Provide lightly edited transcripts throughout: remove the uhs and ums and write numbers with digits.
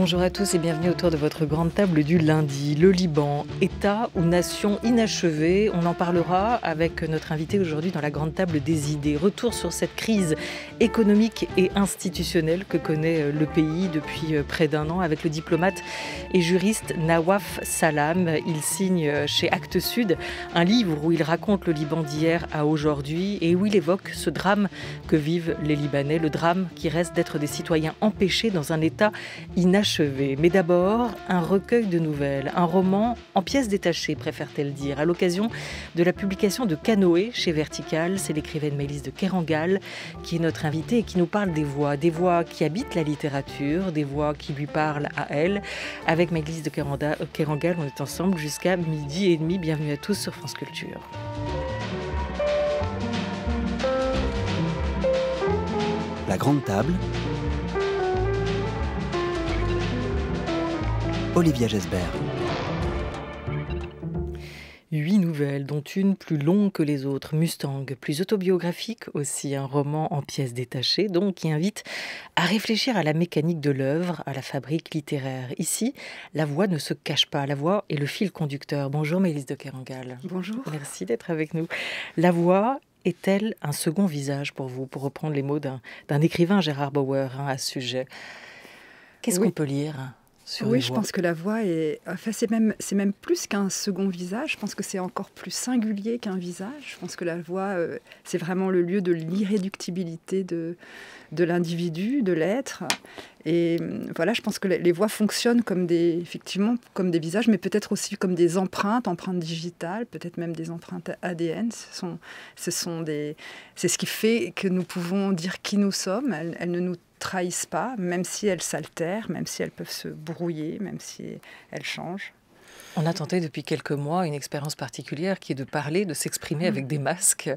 Bonjour à tous et bienvenue autour de votre grande table du lundi. Le Liban, État ou nation inachevée, on en parlera avec notre invité aujourd'hui dans la grande table des idées. Retour sur cette crise économique et institutionnelle que connaît le pays depuis près d'un an avec le diplomate et juriste Nawaf Salam. Il signe chez Actes Sud un livre où il raconte le Liban d'hier à aujourd'hui et où il évoque ce drame que vivent les Libanais, le drame qui reste d'être des citoyens empêchés dans un État inachevé. Mais d'abord, un recueil de nouvelles, un roman en pièces détachées, préfère-t-elle dire, à l'occasion de la publication de Canoë chez Vertical. C'est l'écrivaine Maëlys de Kerangal qui est notre invitée et qui nous parle des voix qui habitent la littérature, des voix qui lui parlent à elle. Avec Maëlys de Kerangal, on est ensemble jusqu'à 12h30. Bienvenue à tous sur France Culture. La grande table. Olivia Gesbert. 8 nouvelles, dont une plus longue que les autres, Mustang, plus autobiographique aussi, un roman en pièces détachées, donc qui invite à réfléchir à la mécanique de l'œuvre, à la fabrique littéraire. Ici, la voix ne se cache pas, la voix est le fil conducteur. Bonjour Maëlys de Kerangal. Bonjour. Merci d'être avec nous. La voix est-elle un second visage pour vous, pour reprendre les mots d'un écrivain, Gérard Bauer, à ce sujet? Qu'est-ce qu'on peut lire Oui, je pense que la voix est... Enfin, c'est même plus qu'un second visage. Je pense que c'est encore plus singulier qu'un visage. Je pense que la voix, c'est vraiment le lieu de l'irréductibilité de l'individu, de l'être. Et voilà, je pense que les voix fonctionnent effectivement comme des visages, mais peut-être aussi comme des empreintes digitales, peut-être même des empreintes ADN. C'est ce qui fait que nous pouvons dire qui nous sommes. Elles ne nous trahissent pas, même si elles s'altèrent, même si elles peuvent se brouiller, même si elles changent. On a tenté depuis quelques mois une expérience particulière qui est de parler, de s'exprimer avec des masques.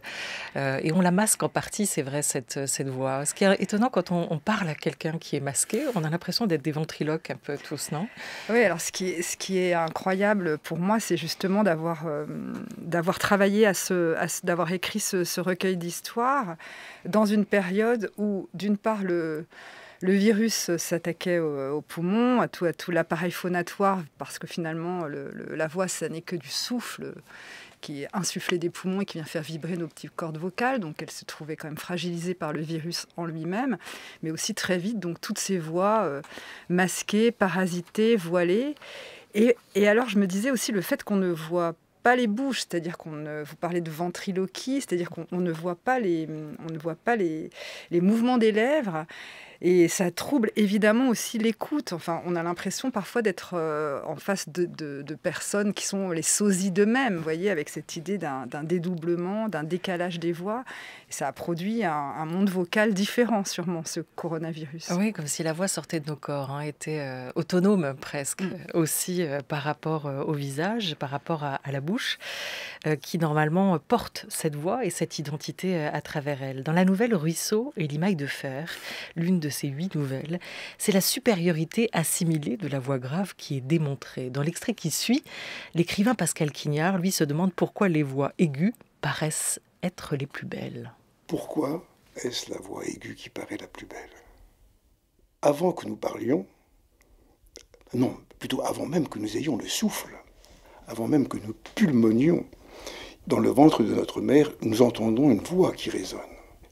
Et on la masque en partie, c'est vrai, cette voix. Ce qui est étonnant quand on parle à quelqu'un qui est masqué, on a l'impression d'être des ventriloques un peu tous, non? Oui, alors ce qui est incroyable pour moi, c'est justement d'avoir travaillé d'avoir écrit ce recueil d'histoires dans une période où, d'une part, le virus s'attaquait aux poumons, à tout l'appareil phonatoire, parce que finalement, la voix, ça n'est que du souffle qui est insufflé des poumons et qui vient faire vibrer nos petites cordes vocales. Donc, elle se trouvait quand même fragilisée par le virus en lui-même. Mais aussi, très vite, donc, toutes ces voix masquées, parasitées, voilées. Et alors, je me disais aussi le fait qu'on ne voit pas les bouches, c'est-à-dire vous parlez de ventriloquie, c'est-à-dire qu'on ne voit pas les mouvements des lèvres. Et ça trouble évidemment aussi l'écoute. Enfin, on a l'impression parfois d'être en face de personnes qui sont les sosies d'eux-mêmes, vous voyez, avec cette idée d'un dédoublement, d'un décalage des voix. Et ça a produit un monde vocal différent, sûrement, ce coronavirus. Oui, comme si la voix sortait de nos corps, était autonome presque, aussi par rapport au visage, par rapport à la bouche, qui normalement porte cette voix et cette identité à travers elle. Dans la nouvelle Ruisseau et Limaille de fer, l'une de ces 8 nouvelles, c'est la supériorité assimilée de la voix grave qui est démontrée. Dans l'extrait qui suit, l'écrivain Pascal Quignard, lui, se demande pourquoi les voix aiguës paraissent être les plus belles. Pourquoi est-ce la voix aiguë qui paraît la plus belle? Avant que nous parlions, non, plutôt avant même que nous ayons le souffle, avant même que nous pulmonions, dans le ventre de notre mère, nous entendons une voix qui résonne.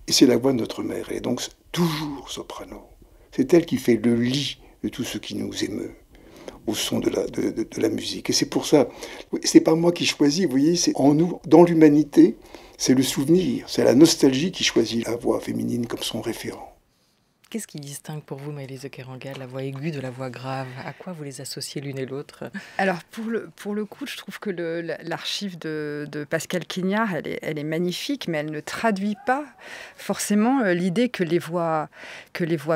Et c'est la voix de notre mère, elle est donc toujours soprano. C'est elle qui fait le lit de tout ce qui nous émeut au son de la musique. Et c'est pour ça, c'est pas moi qui choisis, vous voyez, c'est en nous, dans l'humanité, c'est le souvenir, c'est la nostalgie qui choisit la voix féminine comme son référent. Qu'est-ce qui distingue pour vous, Maëlys de Kerangal, la voix aiguë de la voix grave? À quoi vous les associez l'une et l'autre? Alors, pour le coup, je trouve que l'archive de Pascal Quignard, elle est magnifique, mais elle ne traduit pas forcément l'idée que les voix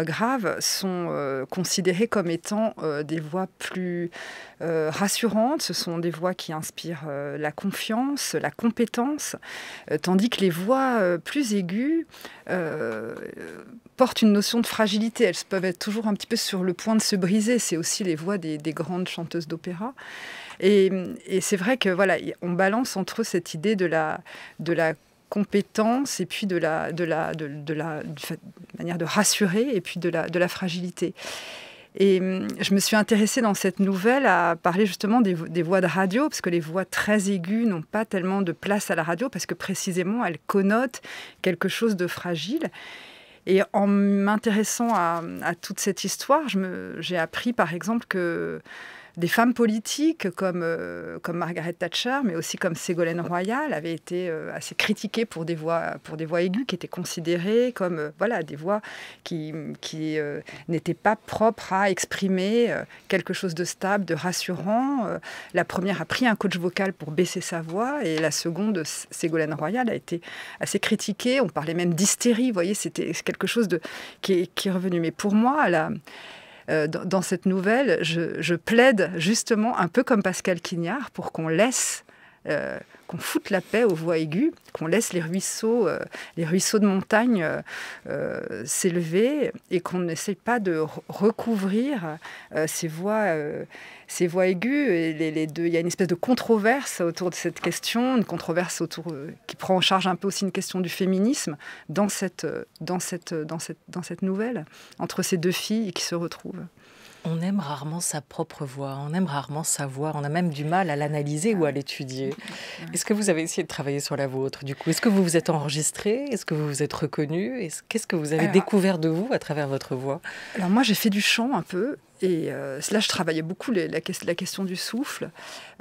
graves sont considérées comme étant des voix plus rassurantes. Ce sont des voix qui inspirent la confiance, la compétence, tandis que les voix plus aiguës portent une notion de fragilité. Elles peuvent être toujours un petit peu sur le point de se briser. C'est aussi les voix des grandes chanteuses d'opéra. Et c'est vrai que voilà, on balance entre eux cette idée de la compétence et puis de la manière de rassurer et puis de la fragilité. Et je me suis intéressée dans cette nouvelle à parler justement des voix de radio, parce que les voix très aiguës n'ont pas tellement de place à la radio, parce que précisément elles connotent quelque chose de fragile. Et en m'intéressant à toute cette histoire, j'ai appris par exemple que des femmes politiques comme Margaret Thatcher, mais aussi comme Ségolène Royal, avaient été assez critiquées pour des voix aiguës qui étaient considérées comme des voix qui n'étaient pas propres à exprimer quelque chose de stable, de rassurant. La première a pris un coach vocal pour baisser sa voix, et la seconde, Ségolène Royal, a été assez critiquée. On parlait même d'hystérie, vous voyez, c'était quelque chose qui est revenu. Mais pour moi, dans cette nouvelle, je plaide justement, un peu comme Pascal Quignard, pour qu'on foute la paix aux voix aiguës, qu'on laisse les ruisseaux de montagne s'élever, et qu'on n'essaye pas de recouvrir ces voix aiguës. Et les deux, il y a une espèce de controverse autour de cette question, une controverse qui prend en charge un peu aussi une question du féminisme dans cette nouvelle, entre ces deux filles qui se retrouvent. On aime rarement sa propre voix, on aime rarement sa voix, on a même du mal à l'analyser ou à l'étudier. Est-ce que vous avez essayé de travailler sur la vôtre, du coup? Est-ce que vous vous êtes enregistré? Est-ce que vous vous êtes reconnu? Qu'est-ce que vous avez découvert de vous à travers votre voix? Alors moi, j'ai fait du chant un peu. Et là, je travaillais beaucoup la question du souffle.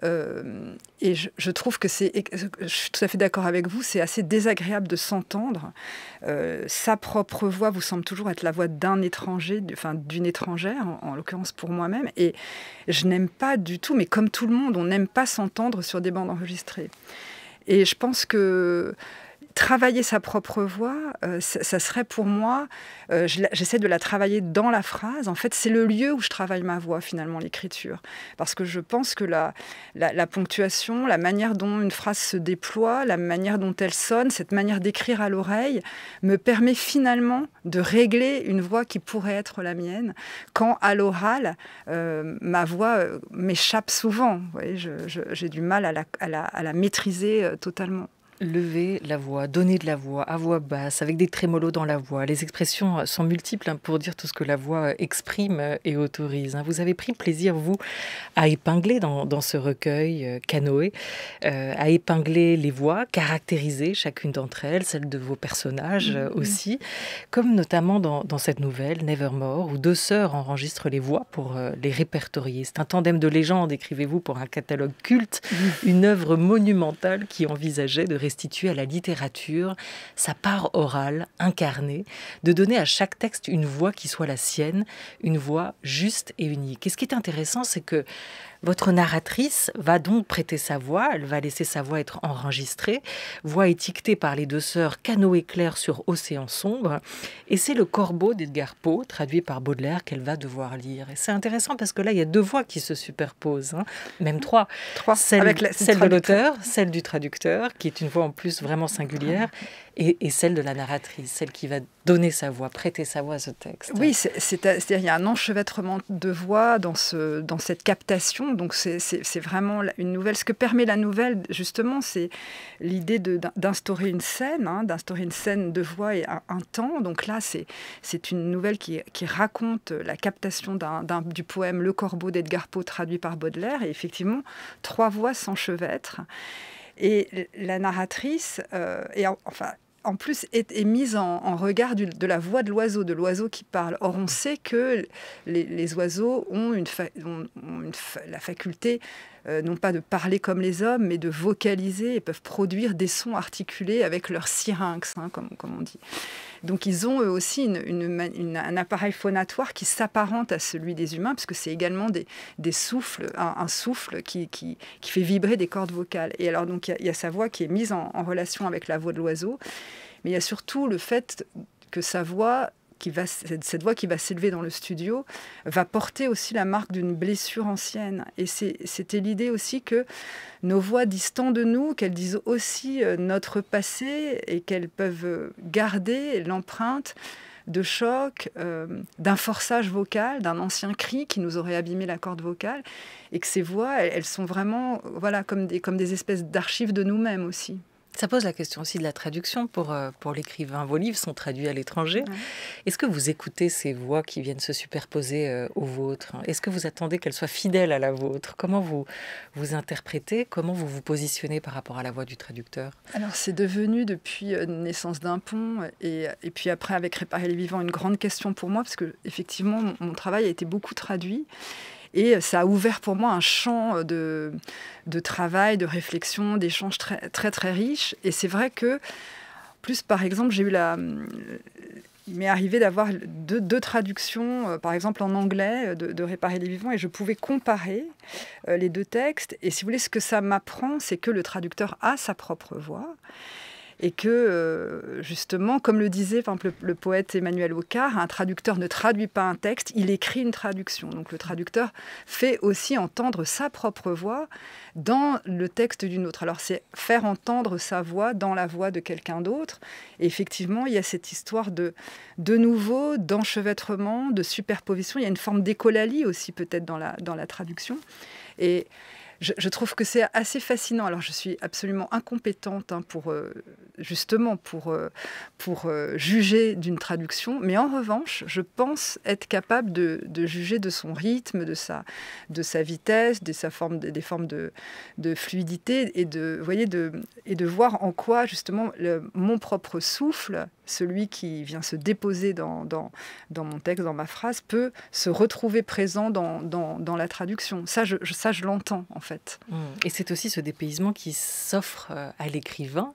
Et je trouve que je suis tout à fait d'accord avec vous, c'est assez désagréable de s'entendre. Sa propre voix vous semble toujours être la voix d'un étranger, d'une étrangère, en l'occurrence pour moi-même. Et je n'aime pas du tout, mais comme tout le monde, on n'aime pas s'entendre sur des bandes enregistrées. Et je pense que travailler sa propre voix, ça serait pour moi, j'essaie de la travailler dans la phrase. En fait, c'est le lieu où je travaille ma voix, finalement, l'écriture. Parce que je pense que la ponctuation, la manière dont une phrase se déploie, la manière dont elle sonne, cette manière d'écrire à l'oreille, me permet finalement de régler une voix qui pourrait être la mienne, quand à l'oral, ma voix m'échappe souvent. Vous voyez, j'ai du mal à la maîtriser totalement. Lever la voix, donner de la voix à voix basse, avec des trémolos dans la voix. Les expressions sont multiples pour dire tout ce que la voix exprime et autorise. Vous avez pris plaisir, vous, à épingler dans ce recueil Canoë, à épingler les voix, caractériser chacune d'entre elles, celles de vos personnages aussi, comme notamment dans cette nouvelle, Nevermore, où deux sœurs enregistrent les voix pour les répertorier. C'est un tandem de légende, écrivez-vous, pour un catalogue culte, une œuvre monumentale qui envisageait de restituer à la littérature sa part orale, incarnée, de donner à chaque texte une voix qui soit la sienne, une voix juste et unique. Et ce qui est intéressant, c'est que votre narratrice va donc prêter sa voix, elle va laisser sa voix être enregistrée, voix étiquetée par les deux sœurs Canoë clair sur Océan sombre, et c'est le Corbeau d'Edgar Poe, traduit par Baudelaire, qu'elle va devoir lire. Et c'est intéressant parce que là, il y a deux voix qui se superposent, même trois. Celle de l'auteur, celle du traducteur, qui est une voix en plus vraiment singulière, et celle de la narratrice, celle qui va donner sa voix, prêter sa voix à ce texte. Oui, c'est-à-dire il y a un enchevêtrement de voix dans cette captation. Donc c'est vraiment une nouvelle. Ce que permet la nouvelle, justement, c'est l'idée d'instaurer une scène, d'instaurer une scène de voix et un temps. Donc là, c'est une nouvelle qui raconte la captation du poème Le Corbeau d'Edgar Poe, traduit par Baudelaire. Et effectivement, trois voix s'enchevêtrent. Et la narratrice, en plus, est mise en regard de la voix de l'oiseau qui parle. Or, on sait que les oiseaux ont la faculté, non pas de parler comme les hommes, mais de vocaliser, et peuvent produire des sons articulés avec leur syrinx, comme on dit. Donc, ils ont eux aussi un appareil phonatoire qui s'apparente à celui des humains, parce que c'est également des souffles, un souffle qui fait vibrer des cordes vocales. Et alors, donc, il y a sa voix qui est mise en relation avec la voix de l'oiseau, mais il y a surtout le fait que cette voix qui va s'élever dans le studio va porter aussi la marque d'une blessure ancienne. Et c'était l'idée aussi que nos voix disent tant de nous, qu'elles disent aussi notre passé, et qu'elles peuvent garder l'empreinte de choc, d'un forçage vocal, d'un ancien cri qui nous aurait abîmé la corde vocale, et que ces voix, elles sont vraiment comme des espèces d'archives de nous-mêmes aussi. Ça pose la question aussi de la traduction pour l'écrivain. Vos livres sont traduits à l'étranger. Ouais. Est-ce que vous écoutez ces voix qui viennent se superposer aux vôtres? Est-ce que vous attendez qu'elles soient fidèles à la vôtre? Comment vous interprétez? Comment vous vous positionnez par rapport à la voix du traducteur? Alors c'est devenu depuis Naissance d'un pont et puis après avec Réparer les vivants une grande question pour moi parce que effectivement mon travail a été beaucoup traduit. Et ça a ouvert pour moi un champ de travail, de réflexion, d'échanges très, très, très riches. Et c'est vrai que, plus par exemple, il m'est arrivé d'avoir deux traductions, par exemple en anglais, de Réparer les vivants, et je pouvais comparer les deux textes. Et si vous voulez, ce que ça m'apprend, c'est que le traducteur a sa propre voix. Et que, justement, comme le disait par exemple, le poète Emmanuel Aucard, un traducteur ne traduit pas un texte, il écrit une traduction. Donc le traducteur fait aussi entendre sa propre voix dans le texte d'une autre. Alors c'est faire entendre sa voix dans la voix de quelqu'un d'autre. Et effectivement, il y a cette histoire de nouveau, d'enchevêtrement, de superposition. Il y a une forme d'écolalie aussi peut-être dans la traduction. Et je trouve que c'est assez fascinant. Alors, je suis absolument incompétente pour juger d'une traduction. Mais en revanche, je pense être capable de juger de son rythme, de sa vitesse, des formes de fluidité et de voir en quoi, justement, mon propre souffle, celui qui vient se déposer dans mon texte, dans ma phrase, peut se retrouver présent dans la traduction. Ça, je l'entends, en fait. Et c'est aussi ce dépaysement qui s'offre à l'écrivain.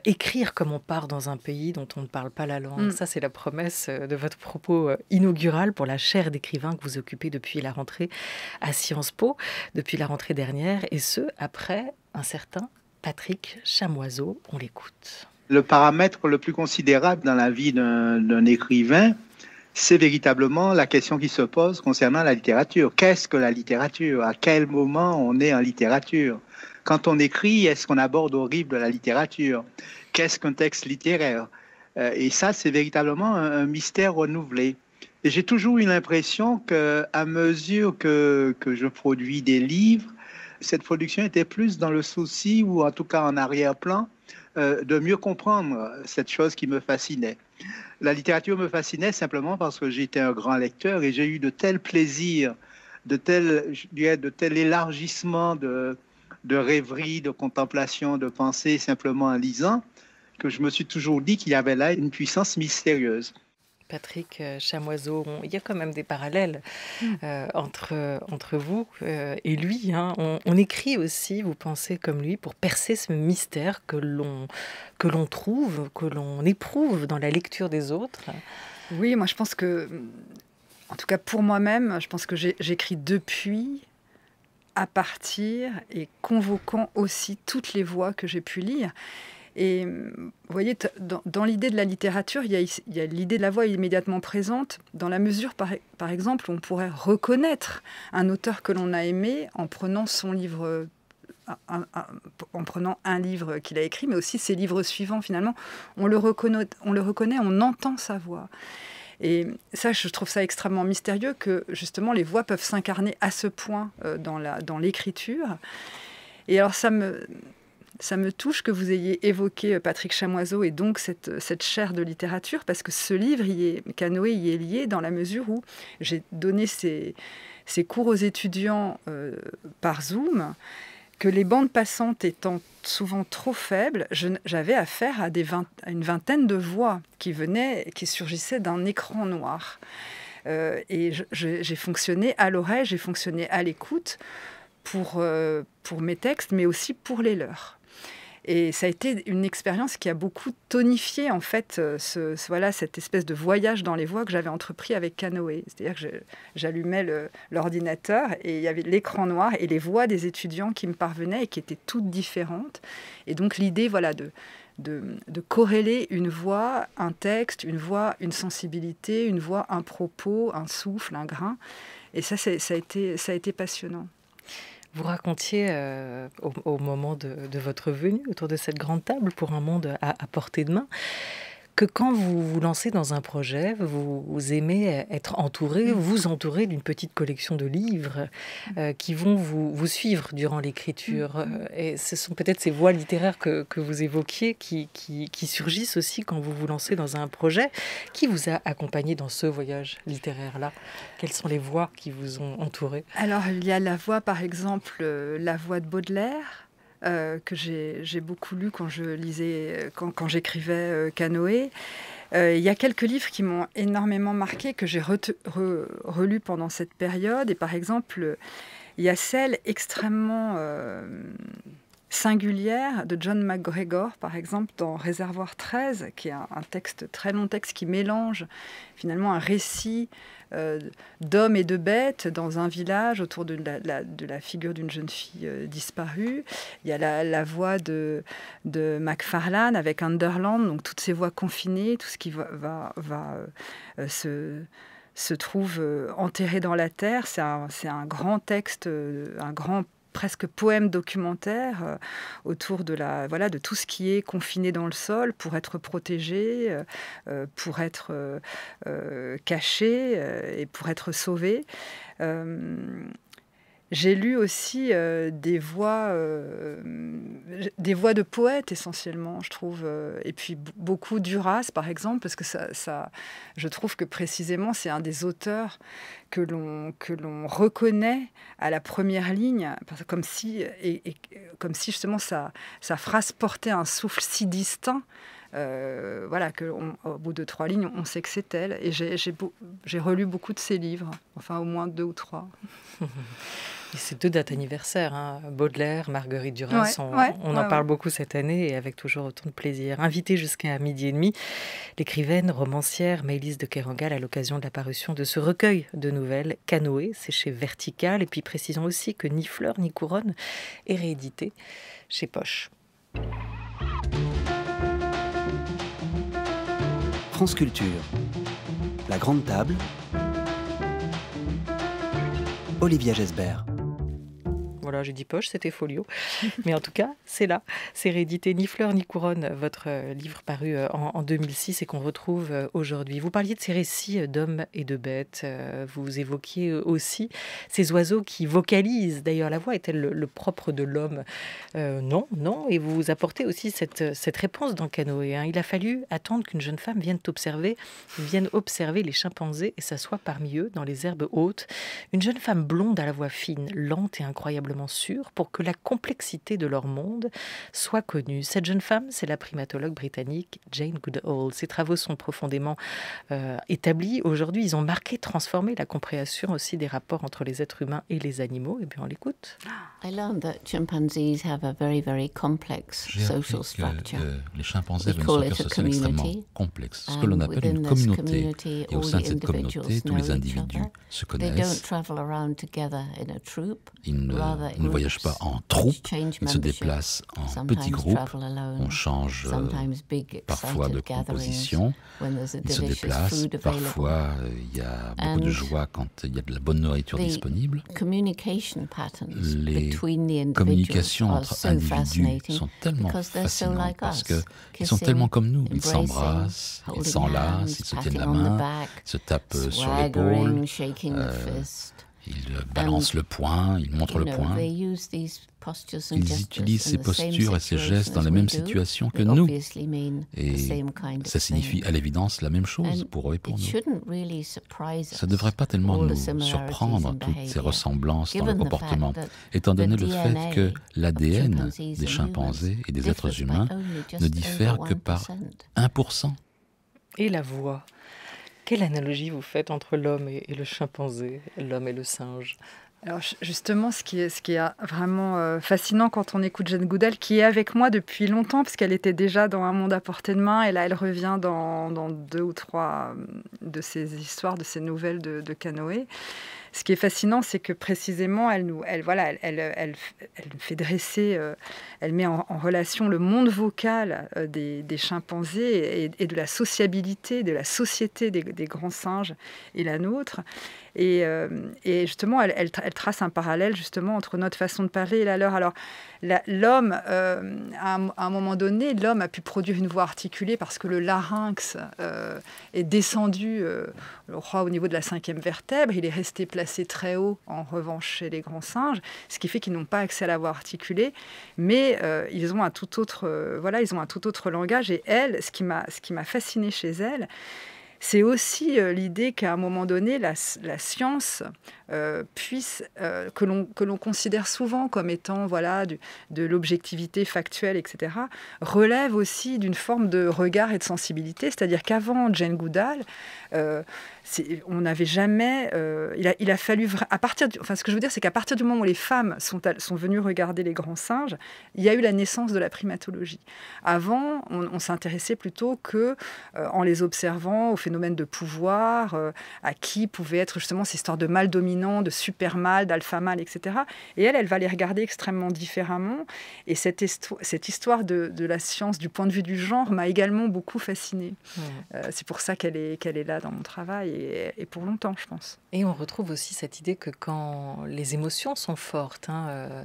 Écrire comme on part dans un pays dont on ne parle pas la langue, ça c'est la promesse de votre propos inaugural pour la chaire d'écrivain que vous occupez depuis la rentrée à Sciences Po, depuis la rentrée dernière, et ce, après un certain Patrick Chamoiseau. On l'écoute. Le paramètre le plus considérable dans la vie d'un écrivain, c'est véritablement la question qui se pose concernant la littérature. Qu'est-ce que la littérature? À quel moment on est en littérature? Quand on écrit, est-ce qu'on aborde au rythme de la littérature? Qu'est-ce qu'un texte littéraire? Et ça, c'est véritablement un mystère renouvelé. Et j'ai toujours eu l'impression qu'à mesure que je produis des livres, cette production était plus dans le souci, ou en tout cas en arrière-plan, de mieux comprendre cette chose qui me fascinait. La littérature me fascinait simplement parce que j'étais un grand lecteur et j'ai eu de tels plaisirs, de tel élargissement de rêverie, de contemplation, de pensée simplement en lisant, que je me suis toujours dit qu'il y avait là une puissance mystérieuse. Patrick Chamoiseau, il y a quand même des parallèles entre vous et lui. On écrit aussi, vous pensez comme lui, pour percer ce mystère que l'on trouve, que l'on éprouve dans la lecture des autres. Oui, moi je pense que, en tout cas pour moi-même, je pense que j'écris depuis, à partir et convoquant aussi toutes les voix que j'ai pu lire. Et vous voyez, dans l'idée de la littérature, il y a l'idée de la voix immédiatement présente, dans la mesure, par exemple, où on pourrait reconnaître un auteur que l'on a aimé en prenant son livre, en prenant un livre qu'il a écrit, mais aussi ses livres suivants, finalement. On le reconnaît, on entend sa voix. Et ça, je trouve ça extrêmement mystérieux que, justement, les voix peuvent s'incarner à ce point dans l'écriture. Et alors, ça me touche que vous ayez évoqué Patrick Chamoiseau et donc cette chaire de littérature, parce que ce livre, Canoë y est lié dans la mesure où j'ai donné ces cours aux étudiants par Zoom, que les bandes passantes étant souvent trop faibles, j'avais affaire à une vingtaine de voix qui surgissaient d'un écran noir. Et j'ai fonctionné à l'oreille, j'ai fonctionné à l'écoute pour mes textes, mais aussi pour les leurs. Et ça a été une expérience qui a beaucoup tonifié, en fait, cette espèce de voyage dans les voix que j'avais entrepris avec Canoë. C'est-à-dire que j'allumais l'ordinateur et il y avait l'écran noir et les voix des étudiants qui me parvenaient et qui étaient toutes différentes. Et donc l'idée, de corréler une voix, un texte, une voix, une sensibilité, une voix, un propos, un souffle, un grain. Et ça a été passionnant. Vous racontiez au moment de votre venue autour de cette grande table pour un monde à portée de main que quand vous vous lancez dans un projet, vous aimez être entouré, vous entouré d'une petite collection de livres qui vont vous suivre durant l'écriture. Et ce sont peut-être ces voies littéraires que vous évoquiez qui surgissent aussi quand vous vous lancez dans un projet. Qui vous a accompagné dans ce voyage littéraire-là? Quelles sont les voies qui vous ont entouré? Alors, il y a la voix, par exemple, la voix de Baudelaire, que j'ai beaucoup lu quand je lisais, quand j'écrivais Canoë. Il y a quelques livres qui m'ont énormément marqué, que j'ai relus pendant cette période. Et par exemple, il y a celle extrêmement singulière de John McGregor, par exemple, dans Réservoir 13, qui est un texte, très long texte, qui mélange finalement un récit d'hommes et de bêtes dans un village autour de la figure d'une jeune fille disparue. Il y a la voix de Macfarlane avec Underland, donc toutes ces voix confinées, tout ce qui se trouve enterré dans la terre. C'est un grand texte, un grand presque poème documentaire autour de tout ce qui est confiné dans le sol pour être protégé, pour être caché et pour être sauvé. J'ai lu aussi des voix de poètes essentiellement, je trouve, et puis beaucoup d'Uras par exemple, parce que je trouve que précisément c'est un des auteurs que l'on reconnaît à la première ligne, comme si justement sa phrase portait un souffle si distinct. Qu'au bout de 3 lignes, on sait que c'est elle. Et j'ai relu beaucoup de ses livres, enfin au moins 2 ou 3. Et c'est 2 dates anniversaires, hein. Baudelaire, Marguerite Duras, on en parle beaucoup cette année et avec toujours autant de plaisir. Invitée jusqu'à 12h30, l'écrivaine, romancière Maëlys de Kerangal à l'occasion de la parution de ce recueil de nouvelles, Canoë, c'est chez Vertical. Et puis précisons aussi que Ni fleurs ni couronne est réédité chez Poche. France Culture, la grande table, Olivia Gesbert. Voilà, j'ai dit Poche, c'était Folio. Mais en tout cas, c'est là. C'est réédité Ni fleurs ni couronne, votre livre paru en 2006 et qu'on retrouve aujourd'hui. Vous parliez de ces récits d'hommes et de bêtes. Vous évoquiez aussi ces oiseaux qui vocalisent. D'ailleurs, la voix est-elle le propre de l'homme? Non. Et vous apportez aussi cette réponse dans Canoë. Il a fallu attendre qu'une jeune femme vienne observer les chimpanzés et s'assoie parmi eux dans les herbes hautes. Une jeune femme blonde à la voix fine, lente et incroyablement sûre pour que la complexité de leur monde soit connue. Cette jeune femme, c'est la primatologue britannique Jane Goodall. Ses travaux sont profondément établis. Aujourd'hui, ils ont marqué, transformé la compréhension aussi des rapports entre les êtres humains et les animaux. Et bien, on l'écoute. I learned that chimpanzees have a very, very complex social structure. Les chimpanzés avaient une structure sociale extrêmement complexe, ce que l'on appelle une communauté. Et au sein de cette communauté, tous les individus se connaissent. Ils ne voyagent pas en troupe, ils se déplacent en petits groupes. On change parfois de composition. Ils se déplacent. Parfois, il y a beaucoup de joie quand il y a de la bonne nourriture disponible. Les communications entre individus sont tellement fascinantes parce qu'ils sont tellement comme nous. Ils s'embrassent, ils s'enlacent, ils se tiennent la main, ils se tapent sur l'épaule. Ils balancent le poing, ils montrent le poing. Ils utilisent ces postures et ces gestes dans la même situation que nous. Et ça signifie à l'évidence la même chose pour eux et pour nous. Ça ne devrait pas tellement nous surprendre, toutes ces ressemblances dans le comportement, étant donné le fait que l'ADN des chimpanzés et des êtres humains ne diffère que par 1%. Et la voix? Quelle analogie vous faites entre l'homme et le chimpanzé, l'homme et le singe? Alors justement, ce qui est vraiment fascinant quand on écoute Jane Goodall, qui est avec moi depuis longtemps, parce qu'elle était déjà dans Un monde à portée de main, et là elle revient dans 2 ou 3 de ces histoires, de ces nouvelles de Canoë, ce qui est fascinant, c'est que précisément, elle fait dresser, elle met en relation le monde vocal des chimpanzés et de la sociabilité, de la société des grands singes et la nôtre. Et justement, elle trace un parallèle justement entre notre façon de parler et la leur. Alors, l'homme, à un moment donné, l'homme a pu produire une voix articulée parce que le larynx est descendu, je crois, au niveau de la 5e vertèbre. Il est resté placé très haut, en revanche, chez les grands singes, ce qui fait qu'ils n'ont pas accès à la voix articulée, mais ils ont un tout autre langage. Et elle, ce qui m'a fascinée chez elle, c'est aussi l'idée qu'à un moment donné, la science puisse, que l'on considère souvent comme étant de l'objectivité factuelle, etc., relève aussi d'une forme de regard et de sensibilité. C'est-à-dire qu'avant Jane Goodall, on n'avait jamais... il a fallu... ce que je veux dire, c'est qu'à partir du moment où les femmes sont venues regarder les grands singes, il y a eu la naissance de la primatologie. Avant, on s'intéressait plutôt en les observant aux phénomènes de pouvoir, à qui pouvait être justement ces histoires de mâle dominant, de super mâle, d'alpha mâle, etc. Et elle va les regarder extrêmement différemment. Et cette histoire de la science du point de vue du genre m'a également beaucoup fascinée. C'est pour ça qu'elle est là dans mon travail et pour longtemps, je pense. Et on retrouve aussi cette idée que quand les émotions sont fortes,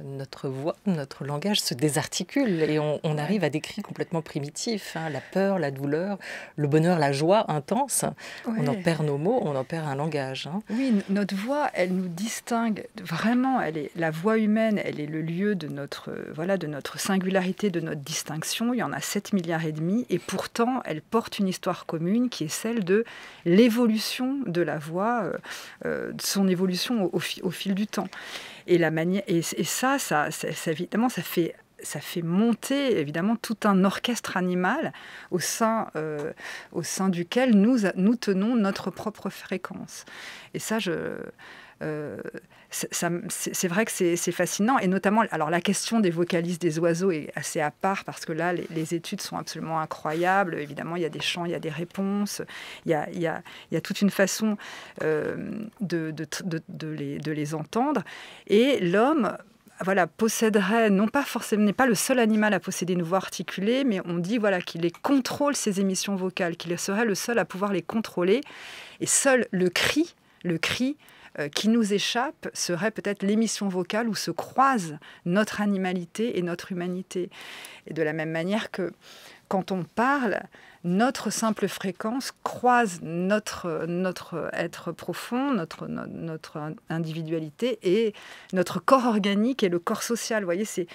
notre voix, notre langage se désarticule et on arrive à des cris complètement primitifs, la peur, la douleur, le bonheur, la joie intense. Ouais. On en perd nos mots, on en perd un langage. Oui, notre voix, elle nous distingue vraiment. La voix humaine, elle est le lieu de notre singularité, de notre distinction. Il y en a 7,5 milliards et pourtant, elle porte une histoire commune qui est celle de l'évolution de la voix, de son évolution au fil du temps. Et ça évidemment, ça fait monter évidemment tout un orchestre animal au sein duquel nous tenons notre propre fréquence. Et ça, c'est vrai que c'est fascinant. Et notamment, alors la question des vocalises des oiseaux est assez à part parce que là, les études sont absolument incroyables. Évidemment, il y a des chants, il y a des réponses, il y a toute une façon de les entendre. Et l'homme... posséderait, n'est pas le seul animal à posséder une voix articulée, mais on dit qu'il contrôle ses émissions vocales, qu'il serait le seul à pouvoir les contrôler. Et seul le cri qui nous échappe serait peut-être l'émission vocale où se croisent notre animalité et notre humanité. Et de la même manière que quand on parle, notre simple fréquence croise notre être profond, notre individualité et notre corps organique et le corps social. Vous voyez, ce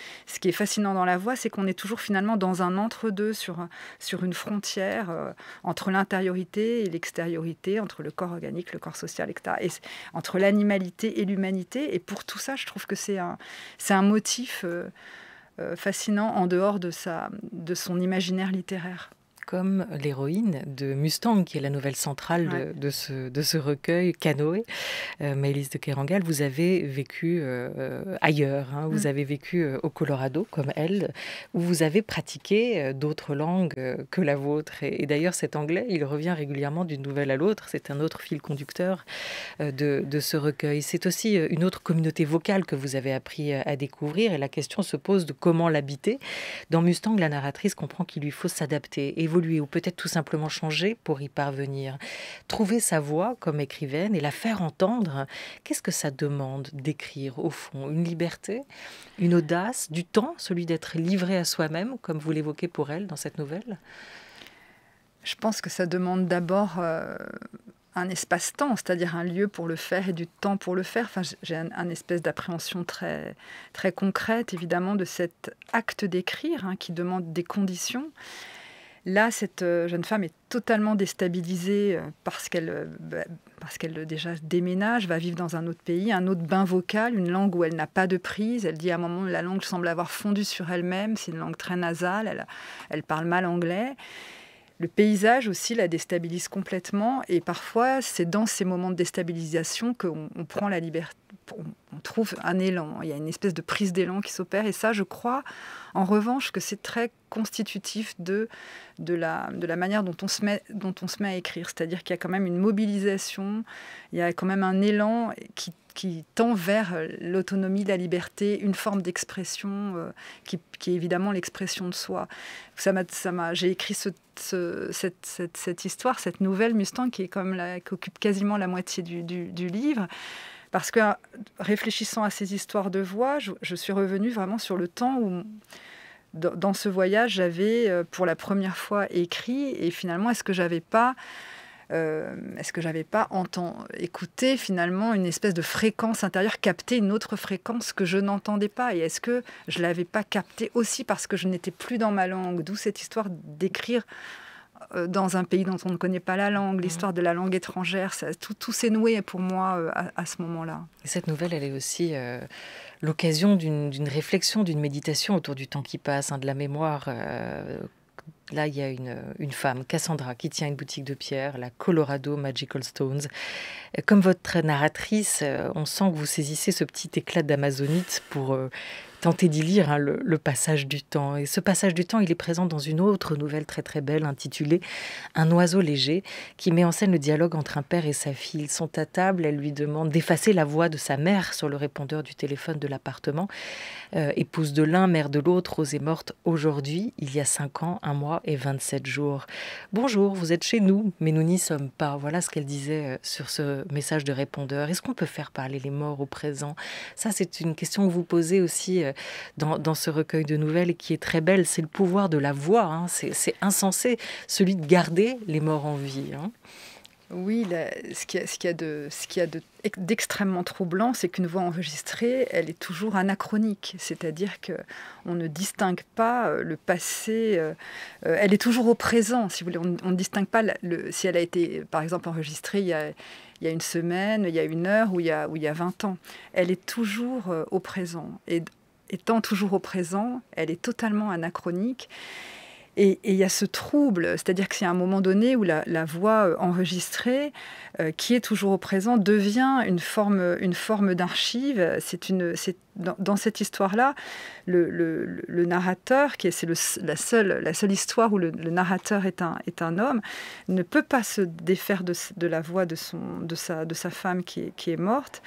qui est fascinant dans la voix, c'est qu'on est toujours finalement dans un entre-deux, sur une frontière entre l'intériorité et l'extériorité, entre le corps organique, le corps social, etc. Et entre l'animalité et l'humanité. Et pour tout ça, je trouve que c'est un motif fascinant en dehors de son imaginaire littéraire. Comme l'héroïne de Mustang, qui est la nouvelle centrale de ce recueil, Canoë, Maëlys de Kerangal, vous avez vécu ailleurs, vous avez vécu au Colorado, comme elle, où vous avez pratiqué d'autres langues que la vôtre. Et d'ailleurs, cet anglais, il revient régulièrement d'une nouvelle à l'autre. C'est un autre fil conducteur de ce recueil. C'est aussi une autre communauté vocale que vous avez appris à découvrir. Et la question se pose de comment l'habiter. Dans Mustang, la narratrice comprend qu'il lui faut s'adapter, évoluer ou peut-être tout simplement changer pour y parvenir. Trouver sa voix comme écrivaine et la faire entendre, qu'est-ce que ça demande d'écrire au fond? Une liberté, une audace, du temps, celui d'être livré à soi-même, comme vous l'évoquez pour elle dans cette nouvelle? Je pense que ça demande d'abord un espace-temps, c'est-à-dire un lieu pour le faire et du temps pour le faire. Enfin, j'ai un espèce d'appréhension très, très concrète, évidemment, de cet acte d'écrire qui demande des conditions. Là, cette jeune femme est totalement déstabilisée parce qu'elle déjà déménage, va vivre dans un autre pays, un autre bain vocal, une langue où elle n'a pas de prise. Elle dit à un moment, la langue semble avoir fondu sur elle-même, c'est une langue très nasale, elle parle mal anglais. Le paysage aussi la déstabilise complètement et parfois, c'est dans ces moments de déstabilisation qu'on prend la liberté, on trouve un élan. Il y a une espèce de prise d'élan qui s'opère et ça, je crois, en revanche, que c'est très constitutif de la manière dont on se met à écrire. C'est-à-dire qu'il y a quand même une mobilisation, il y a quand même un élan qui tend vers l'autonomie, la liberté, une forme d'expression qui est évidemment l'expression de soi. J'ai écrit cette histoire, cette nouvelle Mustang qui occupe quasiment la moitié du livre. Parce que, réfléchissant à ces histoires de voix, je suis revenue vraiment sur le temps où, dans ce voyage, j'avais pour la première fois écrit, et finalement, est-ce que j'avais pas écouté finalement une espèce de fréquence intérieure, capté une autre fréquence que je n'entendais pas, et est-ce que je l'avais pas capté aussi parce que je n'étais plus dans ma langue, d'où cette histoire d'écrire dans un pays dont on ne connaît pas la langue, l'histoire de la langue étrangère, tout s'est noué pour moi à ce moment-là. Et cette nouvelle, elle est aussi l'occasion d'une réflexion, d'une méditation autour du temps qui passe, de la mémoire. Là, il y a une femme, Cassandra, qui tient une boutique de pierre, la Colorado Magical Stones. Comme votre narratrice, on sent que vous saisissez ce petit éclat d'amazonite pour tenter d'y lire le passage du temps. Et ce passage du temps, il est présent dans une autre nouvelle très très belle intitulée « Un oiseau léger » qui met en scène le dialogue entre un père et sa fille. Ils sont à table, elle lui demande d'effacer la voix de sa mère sur le répondeur du téléphone de l'appartement. Épouse de l'un, mère de l'autre, Rose est morte aujourd'hui, il y a 5 ans, 1 mois et 27 jours. Bonjour, vous êtes chez nous, mais nous n'y sommes pas. Voilà ce qu'elle disait sur ce message de répondeur. Est-ce qu'on peut faire parler les morts au présent? Ça, c'est une question que vous posez aussi dans ce recueil de nouvelles et qui est très belle. C'est le pouvoir de la voix. Hein. C'est insensé, celui de garder les morts en vie. Hein. Oui, ce qu'il y a d'extrêmement troublant, c'est qu'une voix enregistrée, elle est toujours anachronique. C'est-à-dire qu'on ne distingue pas le passé. Elle est toujours au présent, si vous voulez. On ne distingue pas si elle a été, par exemple, enregistrée il y a 1 semaine, il y a 1 heure ou il y a 20 ans. Elle est toujours au présent. Et étant toujours au présent, elle est totalement anachronique. Et il y a ce trouble, c'est-à-dire que c'est à un moment donné où la voix enregistrée, qui est toujours au présent, devient une forme d'archive. Dans cette histoire-là, le narrateur, c'est la seule histoire où le narrateur est un homme, ne peut pas se défaire de la voix de sa femme qui est morte.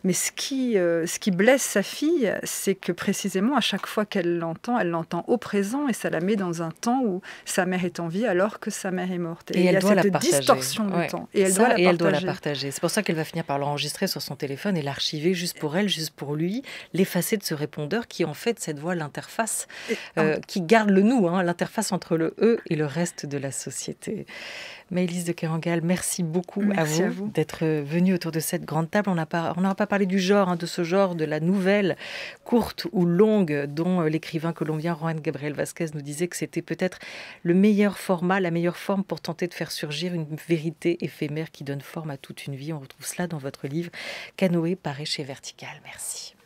Mais ce qui blesse sa fille, c'est que précisément, à chaque fois qu'elle l'entend, elle l'entend au présent et ça la met dans un temps où sa mère est en vie alors que sa mère est morte. Et elle doit la partager. Distorsion du temps. Et elle doit la partager. C'est pour ça qu'elle va finir par l'enregistrer sur son téléphone et l'archiver juste pour elle, juste pour lui, l'effacer de ce répondeur qui est en fait cette voix, l'interface, qui garde le nous, l'interface entre le eux et le reste de la société. Maëlys de Kerangal, merci beaucoup à vous d'être venue autour de cette grande table. On n'aura pas parlé du genre, de ce genre de la nouvelle, courte ou longue, dont l'écrivain colombien Juan Gabriel Vázquez nous disait que c'était peut-être le meilleur format, la meilleure forme pour tenter de faire surgir une vérité éphémère qui donne forme à toute une vie. On retrouve cela dans votre livre Canoë, paru chez Vertical. Merci.